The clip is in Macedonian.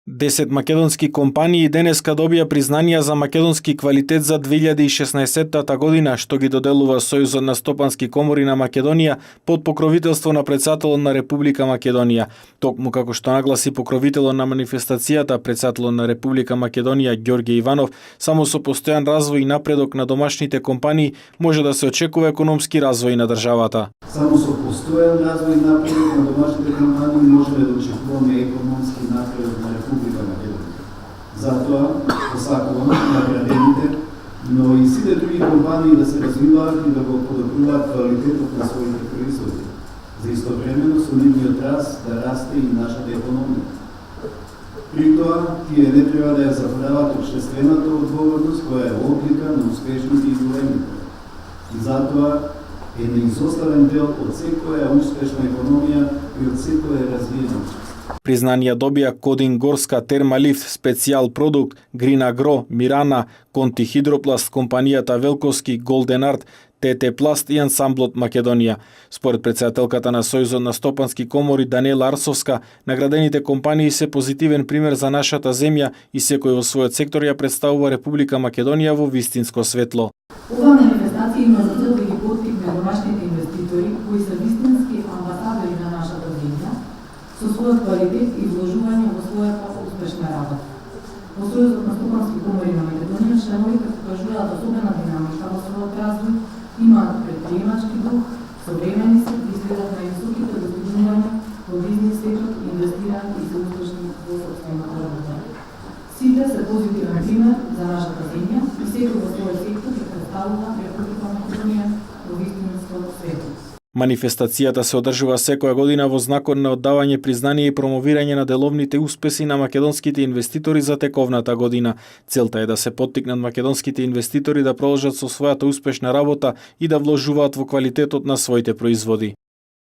10 македонски компании денеска добија признанија за македонски квалитет за 2016 година, што ги доделува Сојузот на стопански комори на Македонија под покровителство на председателот на Република Македонија. Токму како што нагласи покровителот на манифестацијата, председателот на Република Македонија Ѓорѓе Иванов, само со постојан развој и напредок на домашните компании може да се очекува економски развој на државата. Само со постојан развој и напредок на домашните компании можеме да очекуваме економски напредок на Република Македонија. Затоа посакувам на граѓаните, но и сите други компании да се развиваат и да го подобруваат квалитетот на своите производи, за истовремено со нивниот раст да расте и нашата економија. При тоа, тие не треба да ја заборават општествената одговорност која е одлика на успешните и големите. И затоа е неизоставен дел од секоја успешна економија и од секоја развиена општество. Признанија добија Кодин Горска, Термалифт, Специјал Продукт, Грин Агро, Мирана, Конти Хидропласт, компанијата Велковски, Голден Арт, ТТ Пласт и ансамблот Македонија. Според председателката на Сојузот на стопански комори Даниела Арсовска, наградените компании се позитивен пример за нашата земја и секој во својот сектор ја представува Република Македонија во вистинско светло. Ова манифестација има за цел да ги поттикне домашните инвеститори кои се вистински амбасадори на нашата земја со својот квалитет и вложување во својата успешна работа. Во Сојузот на стопански комори на Македонија членовите покажуваат особена динамика во својот развој, имаат предприемачки дух, современи се и следат на високите достигнувања во бизнис светот и инвестираат и се успешни во сопствената работа. Сите се позитивен пример за нашата земја и секој во својот сектор ќе представува Република Македонија во вистинско светло. Манифестацијата се одржува секоја година во знакот на оддавање признание и промовирање на деловните успеси на македонските инвеститори за тековната година. Целта е да се поттикнат македонските инвеститори да продолжат со својата успешна работа и да вложуваат во квалитетот на своите производи.